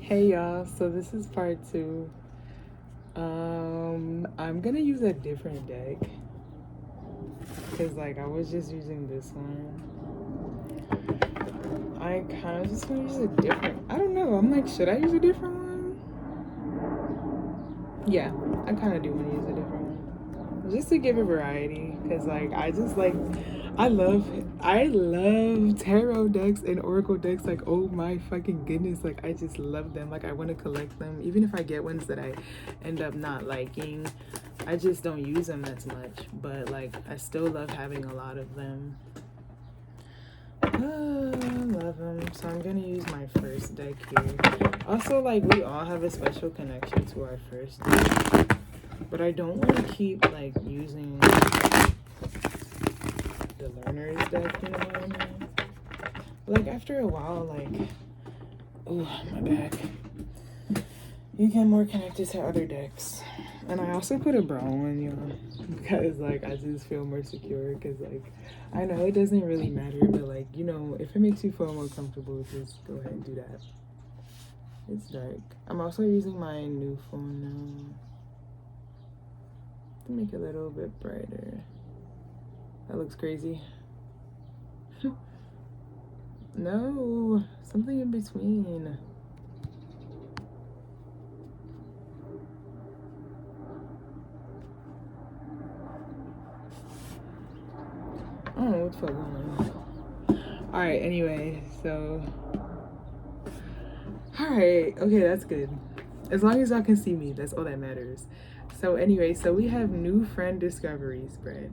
Hey y'all, so this is part two. I'm gonna use a different deck because like I was just using this one. I kind of just want to use a different. I don't know. I'm like, should I use a different one? Yeah, I kind of do want to use a different one just to give it variety. Because like I just like I love tarot decks and oracle decks. Like, oh my fucking goodness, like I just love them. Like I want to collect them, even if I get ones that I end up not liking. I just don't use them as much, but like I still love having a lot of them. Love them. So I'm gonna use my first deck here. Also, like we all have a special connection to our first deck, but I don't want to keep like using the learner's deck. You know what I mean? Like after a while, like, oh my back, you get more connected to other decks. And I also put a brown one, you know, because like I just feel more secure. Because like I know it doesn't really matter, but like you know, if it makes you feel more comfortable, just go ahead and do that. It's dark. I'm also using my new phone now to make it a little bit brighter. That looks crazy. No, something in between. I don't know what the fuck going on. Alright, anyway, so. Alright, okay, that's good. As long as y'all can see me, that's all that matters. So, anyway, so we have new friend discovery spread.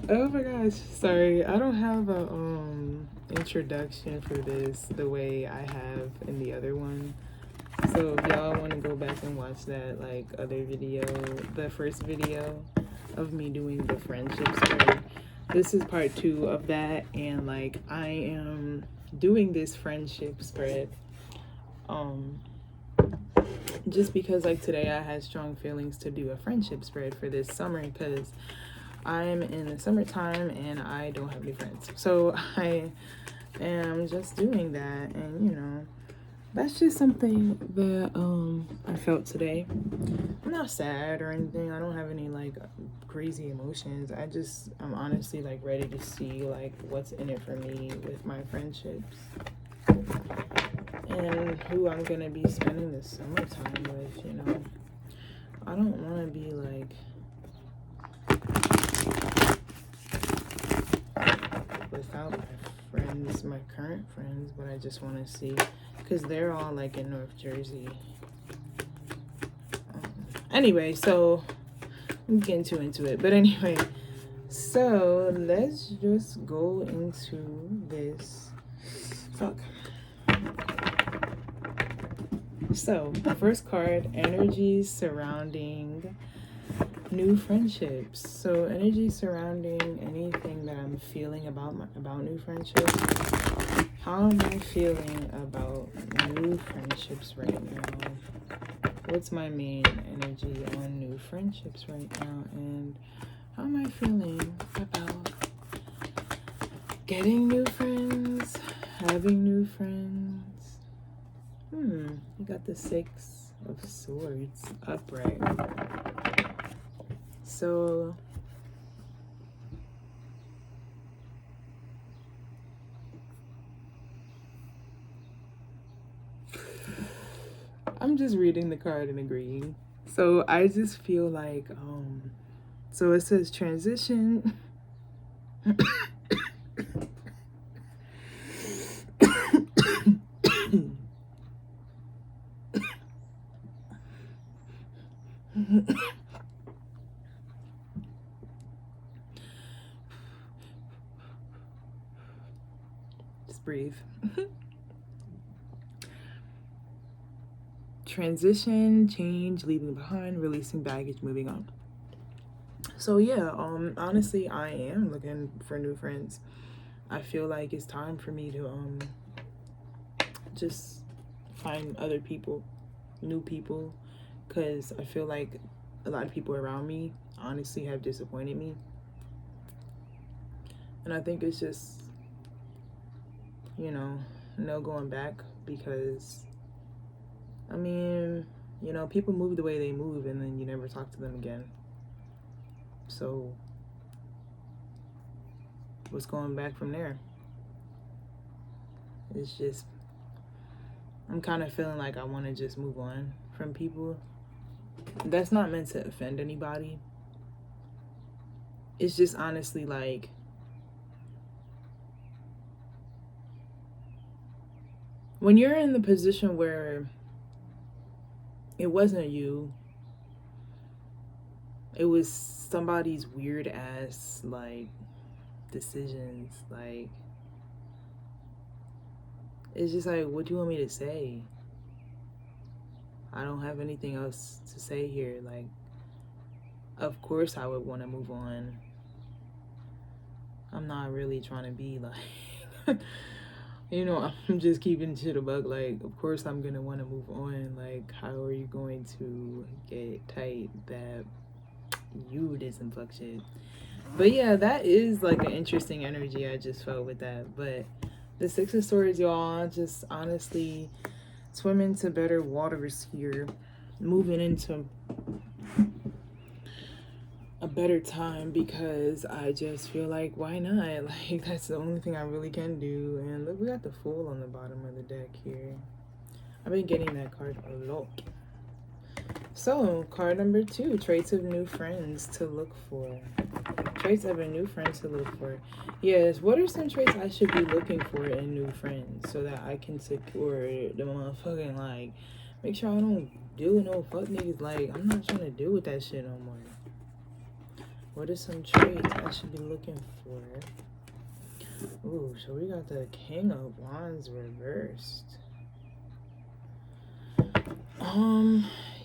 Oh my gosh, sorry, I don't have a introduction for this the way I have in the other one. So if y'all want to go back and watch that like other video, the first video of me doing the friendship spread, this is part two of that. And like I am doing this friendship spread just because like today I had strong feelings to do a friendship spread for this summer because I'm in the summertime and I don't have any friends. So I am just doing that, and you know, that's just something that I felt today. I'm not sad or anything. I don't have any like crazy emotions. I'm honestly like ready to see like what's in it for me with my friendships and who I'm gonna be spending the summertime with, you know. I don't wanna be like without my friends, my current friends, but I just want to see because they're all like in North Jersey. Anyway, so I'm getting too into it, but anyway, so let's just go into this. Fuck. So, first card, energies surrounding new friendships. So energy surrounding anything that I'm feeling about new friendships. How am I feeling about new friendships right now? What's my main energy on new friendships right now? And how am I feeling about getting new friends, having new friends? You got the Six of Swords upright. So I'm just reading the card and agreeing. So I just feel like so it says transition. Just breathe. Transition, change, leaving behind, releasing baggage, moving on. So yeah, honestly, I am looking for new friends. I feel like it's time for me to just find other people, new people, because I feel like a lot of people around me honestly have disappointed me. And I think it's just, you know, no going back, because I mean, you know, people move the way they move and then you never talk to them again. So what's going back from there? It's just, I'm kind of feeling like I want to just move on from people. That's not meant to offend anybody. It's just honestly like, when you're in the position where it wasn't you, it was somebody's weird ass like decisions, like, it's just like, what do you want me to say? I don't have anything else to say here. Like, of course I would want to move on. I'm not really trying to be like you know, I'm just keeping shit a buck. Like, of course I'm gonna want to move on. Like, how are you going to get tight that you did some fuck shit? But yeah, that is like an interesting energy I just felt with that. But the Six of Swords, y'all, just honestly swim into better waters here, moving into a better time, because I just feel like, why not? Like, that's the only thing I really can do. And look, we got the Fool on the bottom of the deck here. I've been getting that card a lot. So, card number 2, traits of new friends to look for. Traits of a new friend to look for. Yes, what are some traits I should be looking for in new friends so that I can secure the motherfucking, like, make sure I don't deal with no fuck niggas. Like, I'm not trying to deal with that shit no more. What are some traits I should be looking for? Ooh, so we got the King of Wands reversed.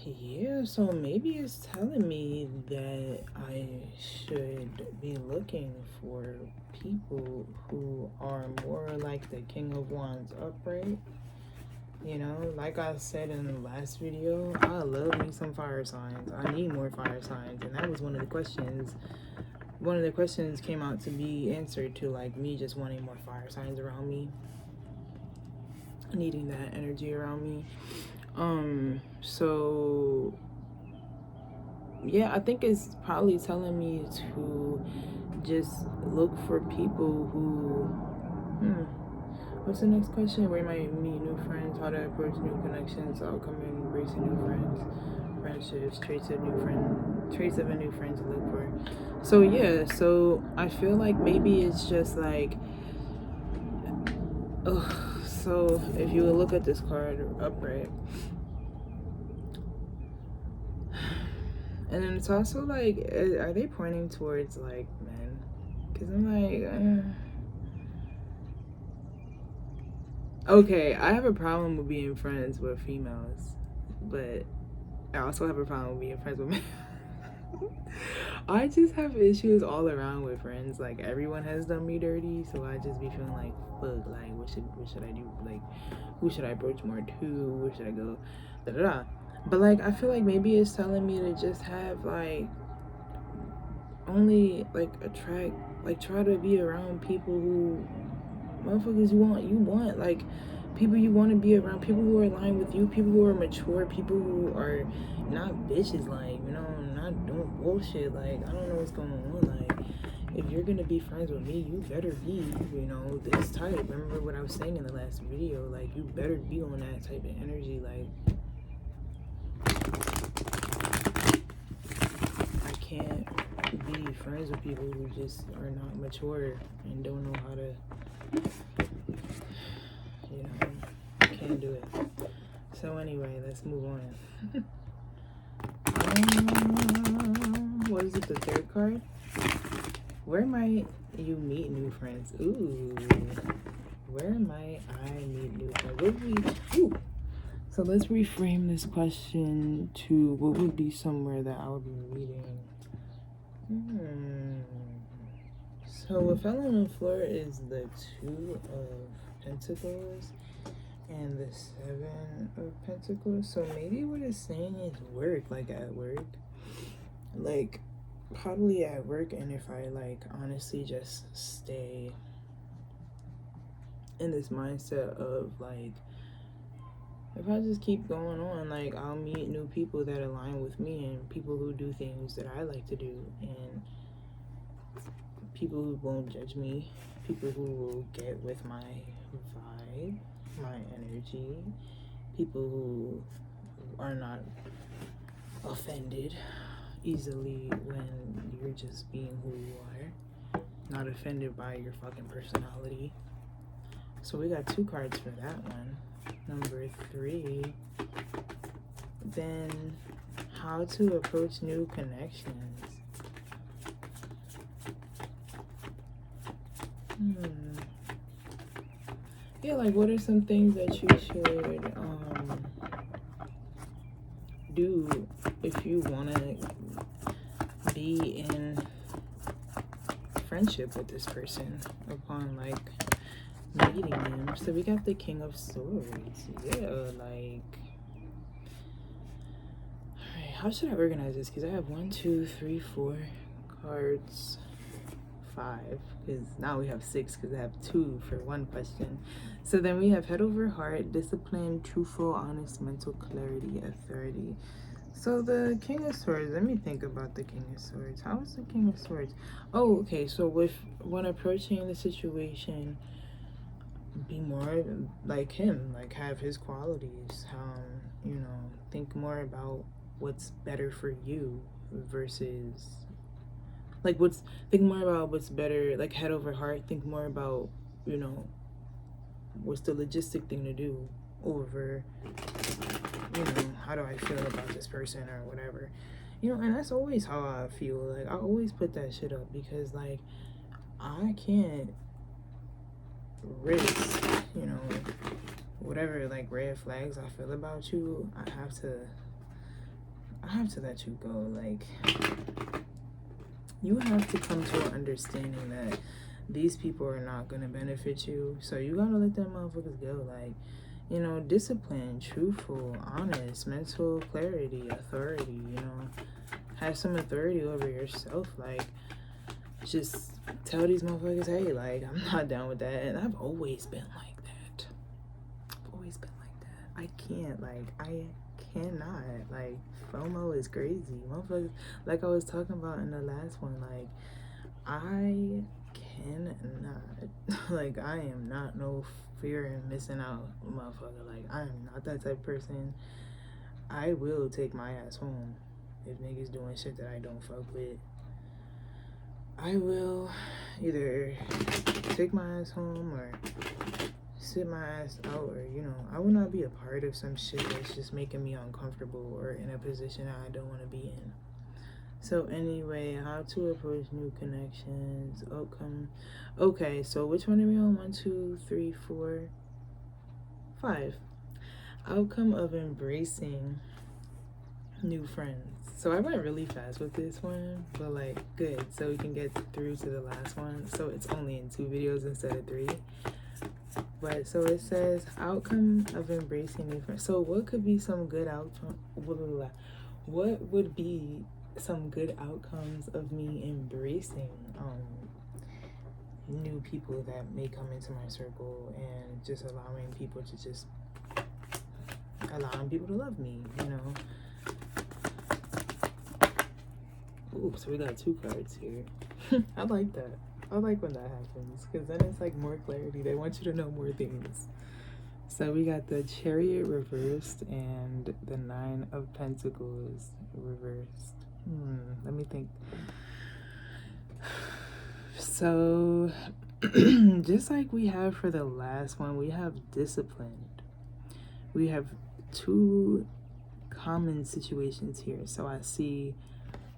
Yeah, so maybe it's telling me that I should be looking for people who are more like the King of Wands upright. You know, like I said in the last video, I love me some fire signs. I need more fire signs, and that was one of the questions. One of the questions came out to be answered to, like, me just wanting more fire signs around me, needing that energy around me. So yeah, I think it's probably telling me to just look for people who, what's the next question? Where might meet new friends, how to approach new connections, outcome and embracing new friends, friendships, traits of a new friend to look for. So yeah, so I feel like maybe it's just like, so if you would look at this card upright, and then it's also like, are they pointing towards like men? Because I'm like, okay, I have a problem with being friends with females, but I also have a problem with being friends with men. I just have issues all around with friends. Like, everyone has done me dirty, so I just be feeling like, fuck, like, what should I do? Like, who should I approach more to? Where should I go? Da da da. But like, I feel like maybe it's telling me to just have like, only like attract, like, try to be around people who, motherfuckers, you want like people you want to be around, people who are aligned with you, people who are mature, people who are not bitches, like, you know, not doing bullshit. Like, I don't know what's going on. Like, if you're gonna be friends with me, you better be, you know, this type. Remember what I was saying in the last video? Like, you better be on that type of energy. Like, I can't be friends with people who just are not mature and don't know how to, you know, can't do it. So anyway, let's move on. What is it, the third card? Where might you meet new friends? Ooh, where might I meet new friends? So let's reframe this question to, what would be somewhere that I would be meeting? So what fell on the floor is the 2 of Pentacles and the 7 of Pentacles. So maybe what it's saying is work, like at work. Like, probably at work, and if I, like, honestly just stay in this mindset of like, if I just keep going on, like, I'll meet new people that align with me and people who do things that I like to do, and people who won't judge me, people who will get with my vibe, my energy, people who are not offended easily when you're just being who you are, not offended by your fucking personality. So we got 2 cards for that one. Number 3, then how to approach new connections. Yeah, like, what are some things that you should do if you want to be in friendship with this person upon like meeting them? So we got the King of Swords. Yeah, like, all right, how should I organize this? Because I have 1, 2, 3, 4 cards, 5, because now we have 6 because I have 2 for one question. So then we have head over heart, discipline, truthful, honest, mental clarity, authority. So the King of Swords, let me think about the King of Swords. How is the King of Swords? Oh, okay, so when approaching the situation, be more like him, like have his qualities, you know, think more about what's better for you versus like think more about what's better, like head over heart, think more about, you know, what's the logistic thing to do over, you know, how do I feel about this person or whatever, you know. And that's always how I feel. Like, I always put that shit up because like I can't risk, you know, whatever like red flags I feel about you. I have to let you go. Like, you have to come to an understanding that these people are not gonna benefit you, so you gotta let them motherfuckers go. Like, you know, discipline, truthful, honest, mental clarity, authority, you know, have some authority over yourself. Like, just tell these motherfuckers, hey, like, I'm not down with that. And I've always been like that. I've always been like that. I can't, like, I cannot. Like, FOMO is crazy. Motherfuckers, like I was talking about in the last one, like, I cannot. Like, I am not no fear and missing out motherfucker. Like, I am not that type of person. I will take my ass home if niggas doing shit that I don't fuck with. I will either take my ass home or sit my ass out, or, you know, I will not be a part of some shit that's just making me uncomfortable or in a position I don't want to be in. So anyway, how to approach new connections, outcome. Okay, so which one are we on? 1, 2, 3, 4, 5. Outcome of embracing new friends. So I went really fast with this one, but like, good, so we can get through to the last one. So it's only in 2 videos instead of 3. But so it says outcome of embracing new friends. So what could be some good outcome? What would be some good outcomes of me embracing new people that may come into my circle, and just allowing people to love me, you know? Ooh, so we got 2 cards here. I like that. I like when that happens, because then it's like more clarity. They want you to know more things. So we got the Chariot reversed and the 9 of Pentacles reversed. Let me think. So just like we have for the last one, we have disciplined. We have 2 common situations here. So I see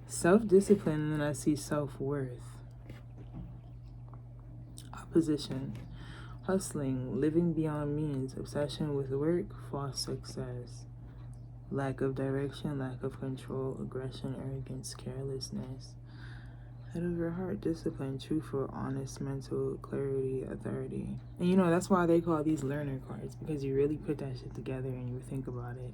self-discipline and then I see self-worth. Opposition, hustling, living beyond means, obsession with work, false success, lack of direction, lack of control, aggression, arrogance, carelessness. Head over heart, discipline, truthful, honest, mental clarity, authority. And you know, that's why they call these learner cards, because you really put that shit together and you think about it.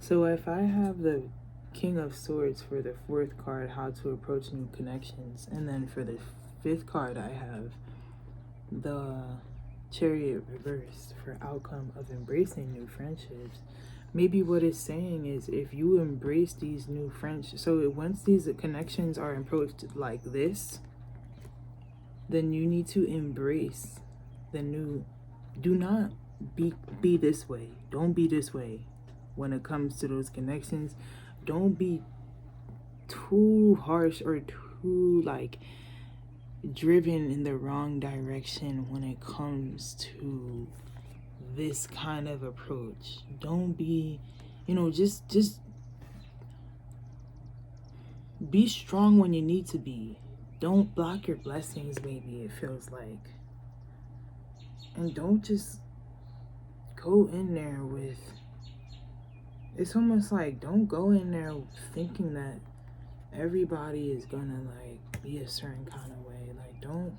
So if I have the King of Swords for the 4th card, how to approach new connections, and then for the 5th card I have the Chariot reversed for outcome of embracing new friendships. Maybe what it's saying is if you embrace these new friendships, so once these connections are approached like this, then you need to embrace the new. Do not be this way. Don't be this way when it comes to those connections. Don't be too harsh or too like driven in the wrong direction when it comes to this kind of approach. Don't be, just be strong when you need to be. Don't block your blessings, maybe it feels like. And don't just go in there with, it's almost like, don't go in there thinking that everybody is gonna like be a certain kind of way. Like, don't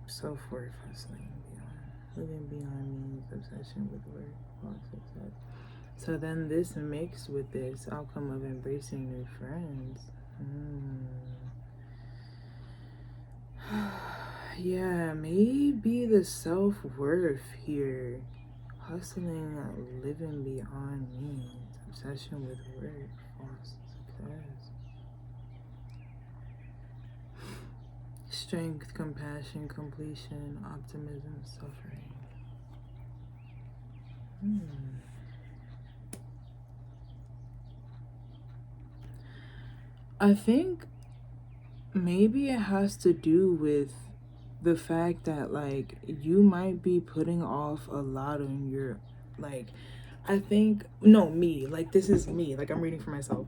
self-worth, hustling beyond, living beyond means, obsession with work, false success. So then this mixed with this outcome of embracing new friends. Yeah, maybe the self-worth here, hustling, living beyond means, obsession with work, false success, strength, compassion, completion, optimism, suffering. I think maybe it has to do with the fact that like you might be putting off a lot on your, like, I think, no, me, like, this is me, like, I'm reading for myself,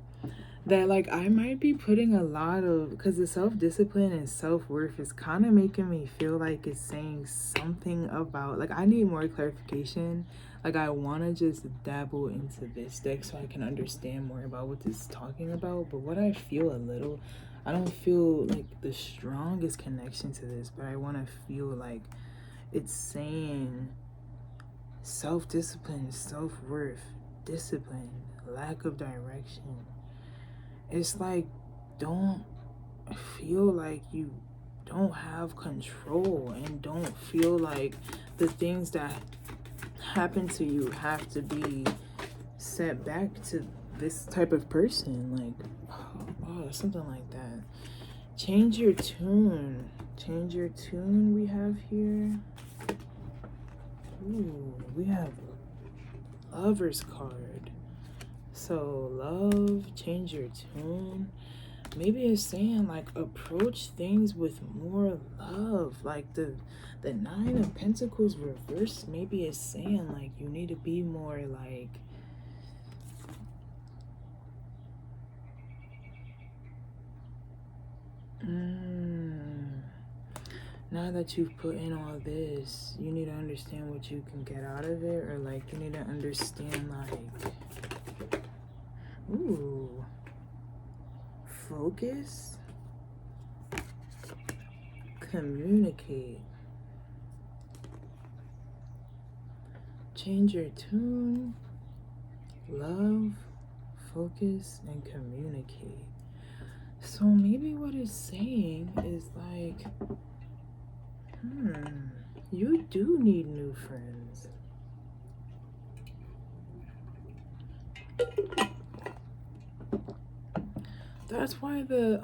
that like I might be putting a lot of, because the self-discipline and self-worth is kind of making me feel like it's saying something about, like, I need more clarification. Like, I want to just dabble into this deck so I can understand more about what this is talking about. But what I feel a little, I don't feel like the strongest connection to this, but I want to feel like it's saying self-discipline, self-worth, discipline, lack of direction. It's like, don't feel like you don't have control, and don't feel like the things that happen to you have to be set back to this type of person. Like, oh, something like that. Change your tune. Change your tune we have here. Ooh, we have Lover's card. So love, change your tune. Maybe it's saying like approach things with more love. Like the Nine of Pentacles reversed, maybe it's saying like you need to be more like now that you've put in all this, you need to understand what you can get out of it, or like you need to understand like, ooh, focus, communicate, change your tune, love, focus, and communicate. So maybe what it's saying is like, you do need new friends. That's why the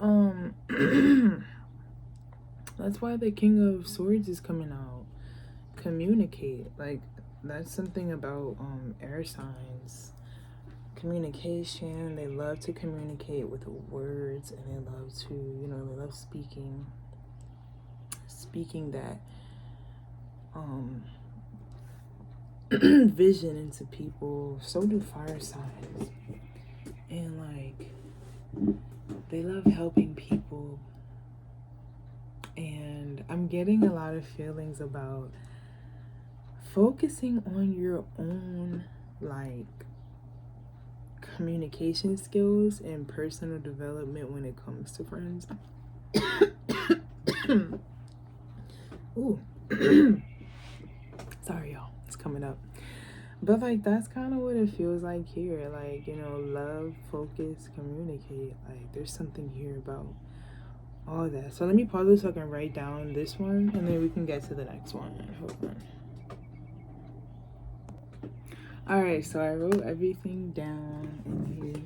that's why the King of Swords is coming out. Communicate. Like, that's something about air signs. Communication. They love to communicate with words, and they love to, they love speaking that vision into people. So do fire signs. And like, they love helping people. And I'm getting a lot of feelings about focusing on your own like communication skills and personal development when it comes to friends. Ooh. Sorry, y'all. It's coming up. But like, that's kind of what it feels like here. Like, love, focus, communicate. Like, there's something here about all that. So let me pause this so I can write down this one, and then we can get to the next one. Hold on. Alright, so I wrote everything down in here.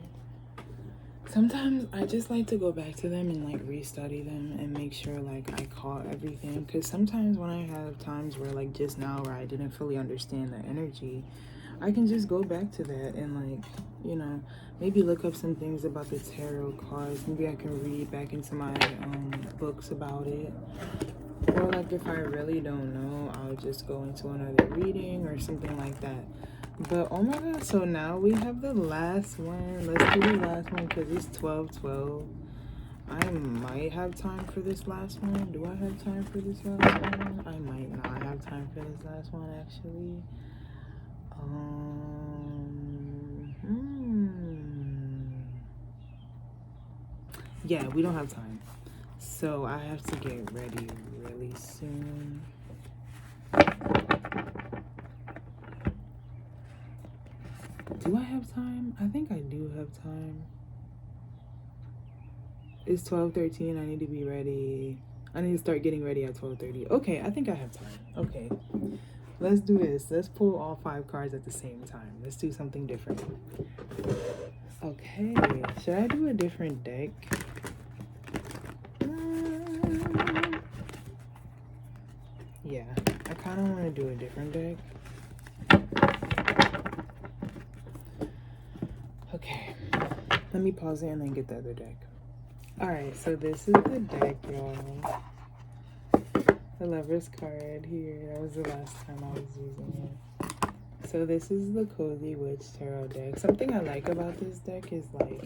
Sometimes I just like to go back to them and like restudy them and make sure like I caught everything, because sometimes when I have times where like just now where I didn't fully understand the energy, I can just go back to that and like, you know, maybe look up some things about the tarot cards. Maybe I can read back into my books about it. Or like if I really don't know, I'll just go into another reading or something like that. But oh my god, so now we have the last one. Let's do the last one because it's 12:12. I might have time for this last one. Do I have time for this last one? I might not have time for this last one actually. Yeah, we don't have time. So I have to get ready really soon. Do I have time? I think I do have time. It's 12:13. I need to be ready. I need to start getting ready at 12:30. Okay, I think I have time. Okay. Let's do this. Let's pull all 5 cards at the same time. Let's do something different. Okay. Should I do a different deck? Yeah. I kind of want to do a different deck. Okay. Let me pause it and then get the other deck. Alright, so this is the deck, y'all. The Lover's card here. That was the last time I was using it. So this is the Cozy Witch Tarot deck. Something I like about this deck is like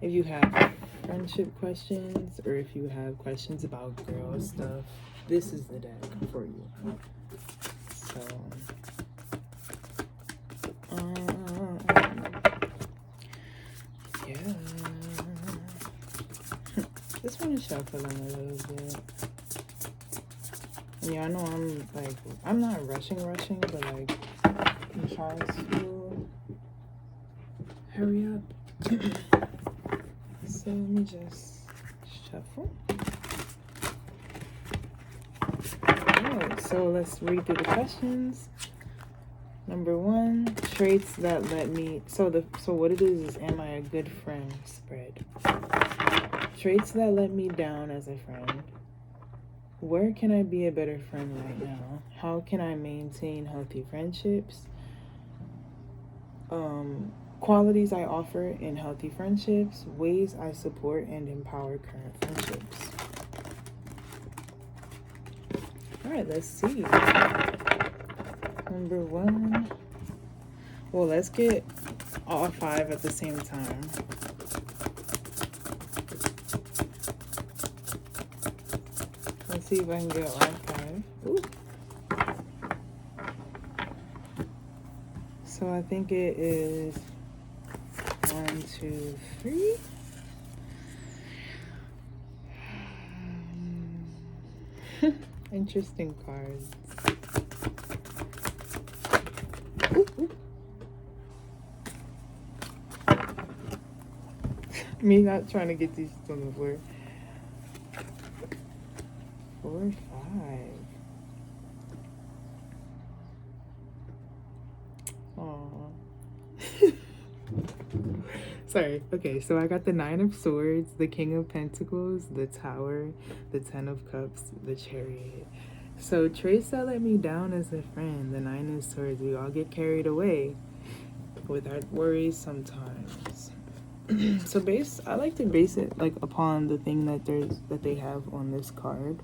if you have friendship questions or if you have questions about girl stuff, this is the deck for you. So yeah. Just want to shuffle them a little bit. Yeah, I know I'm not rushing, but like I'm trying to hurry up. So let me just shuffle. Alright, so let's read through the questions. Number 1, traits that let me, so what it is am I a good friend spread. Traits that let me down as a friend. Where can I be a better friend right now? How can I maintain healthy friendships? Qualities I offer in healthy friendships. Ways I support and empower current friendships. Alright, let's see. Number 1. Well, let's get all 5 at the same time. Let's see if I can get all 5. Ooh. So I think it is 1, 2, 3. Interesting cards. Ooh, ooh. Me not trying to get these on the floor. 4, 5. Aww. Sorry. Okay, so I got the 9 of Swords, the King of Pentacles, the Tower, the 10 of Cups, the Chariot. So traits that let me down as a friend, the 9 of Swords. We all get carried away with our worries sometimes. So I like to base it like upon the thing that they have on this card.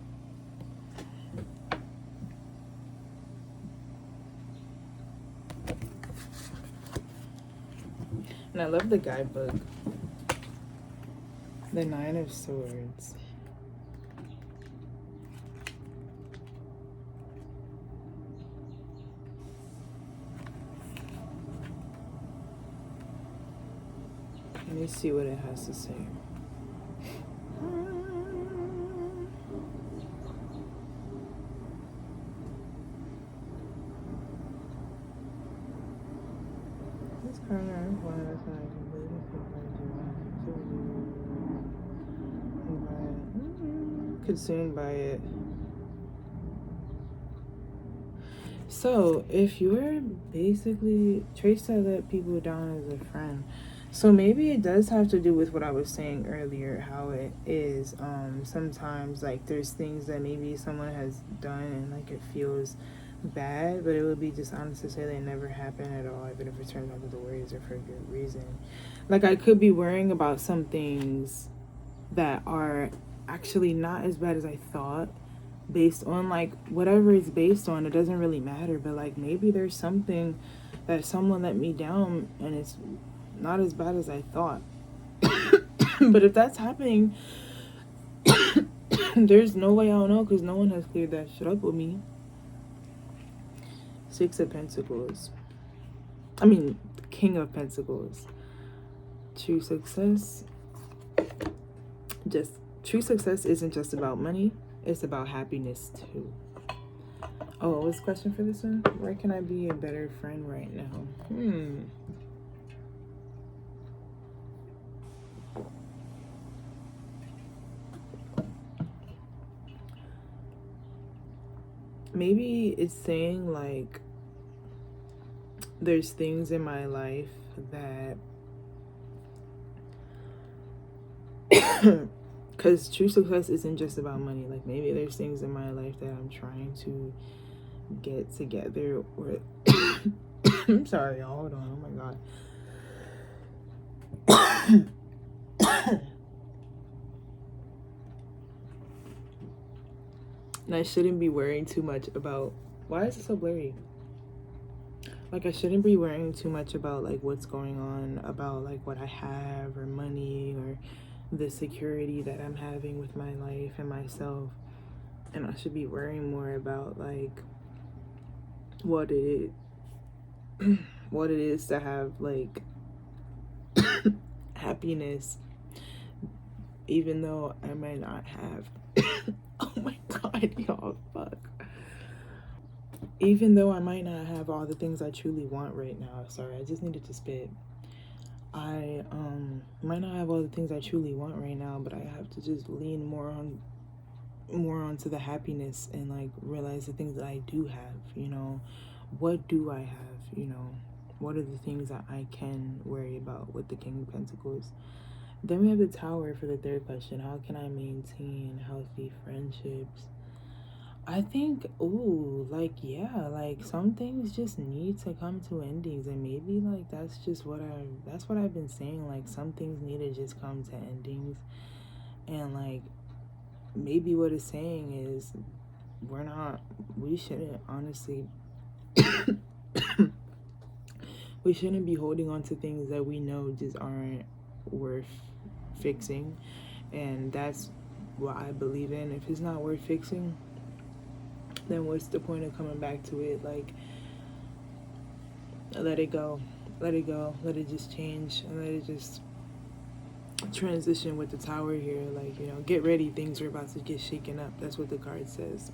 And I love the guidebook. The 9 of Swords. Let me see what it has to say. This card consumed by it. So if you're basically traits that let people down as a friend, so maybe it does have to do with what I was saying earlier, how it is sometimes like there's things that maybe someone has done and like it feels bad, but it would be dishonest to say they never happen at all, even if it turns out that the worries are for a good reason. Like I could be worrying about some things that are actually not as bad as I thought, based on like whatever it's based on. It doesn't really matter, but like maybe there's something that someone let me down and it's not as bad as I thought. But if that's happening, there's no way I'll know because no one has cleared that shit up with me. Six of Pentacles. I mean, King of Pentacles. True success. Just true success isn't just about money. It's about happiness too. Oh, what's the question for this one? Where can I be a better friend right now? Maybe it's saying like there's things in my life that because true success isn't just about money. Like maybe there's things in my life that I'm trying to get together or I'm sorry, y'all, hold on. Oh my god. And I shouldn't be worrying too much about, why is it so blurry? Like I shouldn't be worrying too much about like what's going on, about like what I have or money or the security that I'm having with my life and myself. And I should be worrying more about like what it is to have like happiness, even though I might not have oh my god, y'all, fuck. Even though I might not have all the things I truly want right now. Sorry, I just needed to spit. I might not have all the things I truly want right now, but I have to just lean more onto the happiness and like realize the things that I do have, you know. What do I have, you know? What are the things that I can worry about with the King of Pentacles? Then we have the Tower for the third question. How can I maintain healthy friendships? I think, ooh, like, yeah, like some things just need to come to endings, and maybe like that's what I've been saying. Like some things need to just come to endings, and like maybe what it's saying is we shouldn't honestly we shouldn't be holding on to things that we know just aren't worth fixing, and that's what I believe in. If it's not worth fixing, then what's the point of coming back to it? Like, let it go, let it just change, and let it just transition with the Tower here. Like, you know, get ready, things are about to get shaken up. That's what the card says.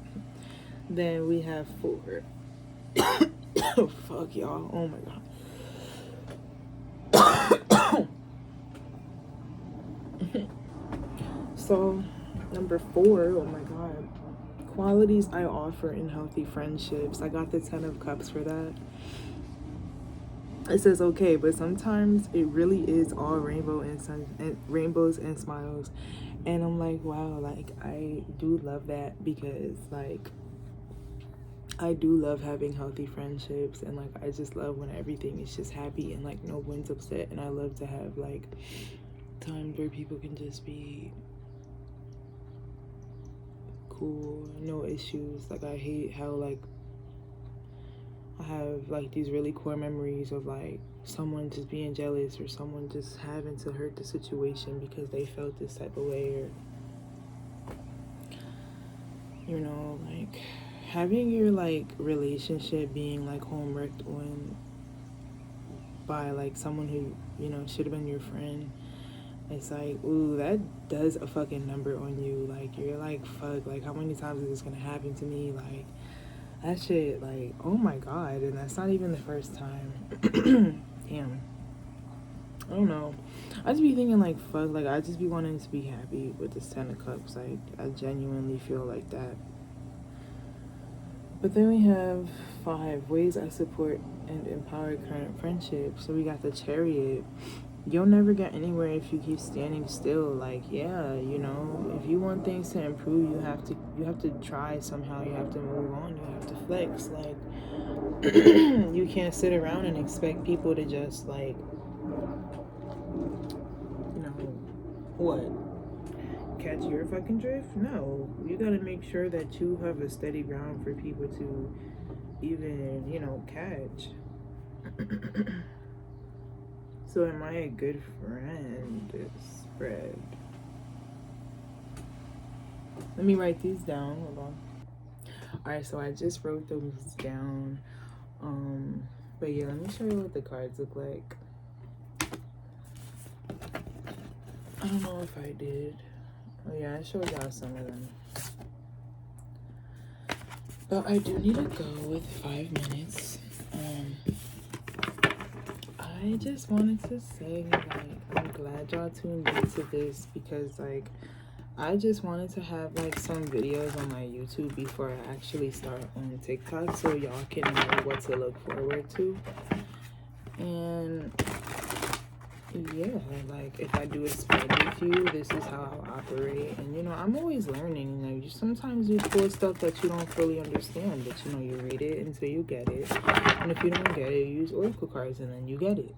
Then we have 4. Oh, fuck, y'all, oh my god. So number 4, oh my god, qualities I offer in healthy friendships. I got the 10 of Cups for that. It says, okay, but sometimes it really is all rainbows and smiles. And I'm like, wow, like I do love that, because like I do love having healthy friendships, and like I just love when everything is just happy and like no one's upset. And I love to have like times where people can just be cool, no issues. Like I hate how like I have like these really core memories of like someone just being jealous or someone just having to hurt the situation because they felt this type of way, or you know, like having your like relationship being like home wrecked on by like someone who, you know, should have been your friend. It's like, ooh, that does a fucking number on you. Like you're like, fuck, like how many times is this gonna happen to me? Like that shit, like, oh my god. And that's not even the first time. Damn. I don't know. I just be thinking like fuck, like I just be wanting to be happy with this 10 of Cups. Like I genuinely feel like that. But then we have 5 ways I support and empower current friendships. So we got the Chariot. You'll never get anywhere if you keep standing still. Like, yeah, you know, if you want things to improve, you have to try somehow. You have to move on. You have to flex. Like you can't sit around and expect people to just like, you know, what? Catch your fucking drift? No. You gotta make sure that you have a steady ground for people to even, you know, catch. So am I a good friend? Spread. Let me write these down. Hold on. Alright, so I just wrote those down. But yeah, let me show you what the cards look like. I don't know if I did. Oh yeah, I showed y'all some of them. But I do need to go with 5 minutes. I just wanted to say, like, I'm glad y'all tuned into this because, like, I just wanted to have, like, some videos on my YouTube before I actually start on TikTok so y'all can know what to look forward to. And yeah, like if I do a spread with you, this is how I'll operate. And you know, I'm always learning. Like sometimes you pull stuff that you don't fully understand, but you know, you read it until you get it. And if you don't get it, you use oracle cards and then you get it.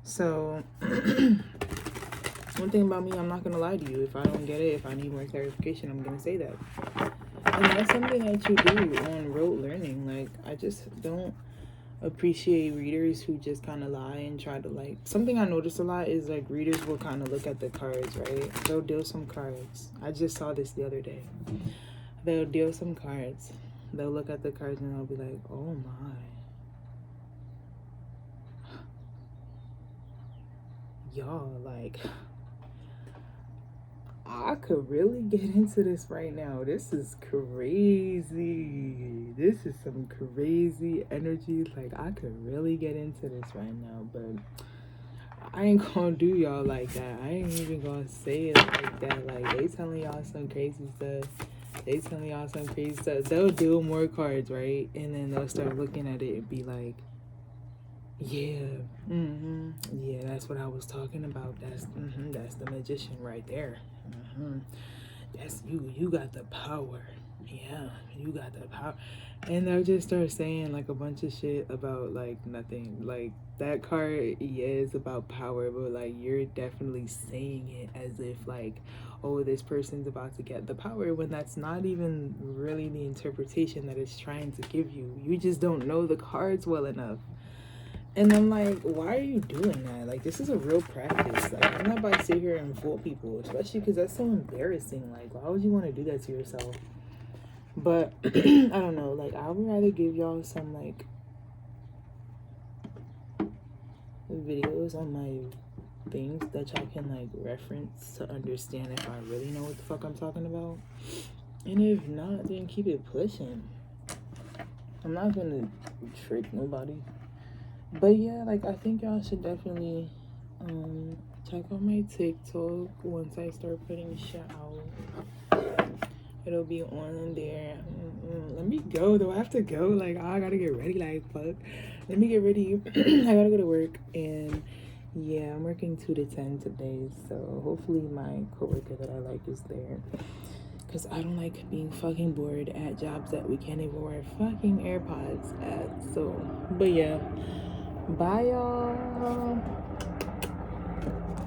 So one thing about me, I'm not gonna lie to you. If I don't get it, if I need more clarification, I'm gonna say that. And that's something that you do on rote learning. Like I just don't appreciate readers who just kind of lie and try to like something I notice a lot is like readers will kind of look at the cards, right? They'll deal some cards. I just saw this the other day. They'll deal some cards, they'll look at the cards and they'll be like, oh my, y'all, like I could really get into this right now. This is crazy. This is some crazy energy. Like, I could really get into this right now, but I ain't gonna do y'all like that. I ain't even gonna say it like that. Like, they telling y'all some crazy stuff. They'll deal more cards, right? And then they'll start looking at it and be like, yeah, yeah, that's what I was talking about. That's the magician right there. That's you got the power. Yeah, you got the power. And they'll just start saying like a bunch of shit about like nothing. Like that card, yeah, is about power, but like you're definitely saying it as if like, oh, this person's about to get the power, when that's not even really the interpretation that it's trying to give you. You just don't know the cards well enough. And I'm like, why are you doing that? Like, this is a real practice. Like, I'm not about to sit here and fool people, especially because that's so embarrassing. Like, why would you want to do that to yourself? But, I don't know. Like, I would rather give y'all some, like, videos on my things that y'all can, like, reference to understand if I really know what the fuck I'm talking about. And if not, then keep it pushing. I'm not going to trick nobody. But yeah, like I think y'all should definitely check out my TikTok once I start putting shit out. It'll be on there. Let me go though. I have to go. Like I gotta get ready. Like fuck. Let me get ready. I gotta go to work. And yeah, I'm working 2 to 10 today. So hopefully my coworker that I like is there. Because I don't like being fucking bored at jobs that we can't even wear fucking AirPods at. So, but yeah. Bye, y'all.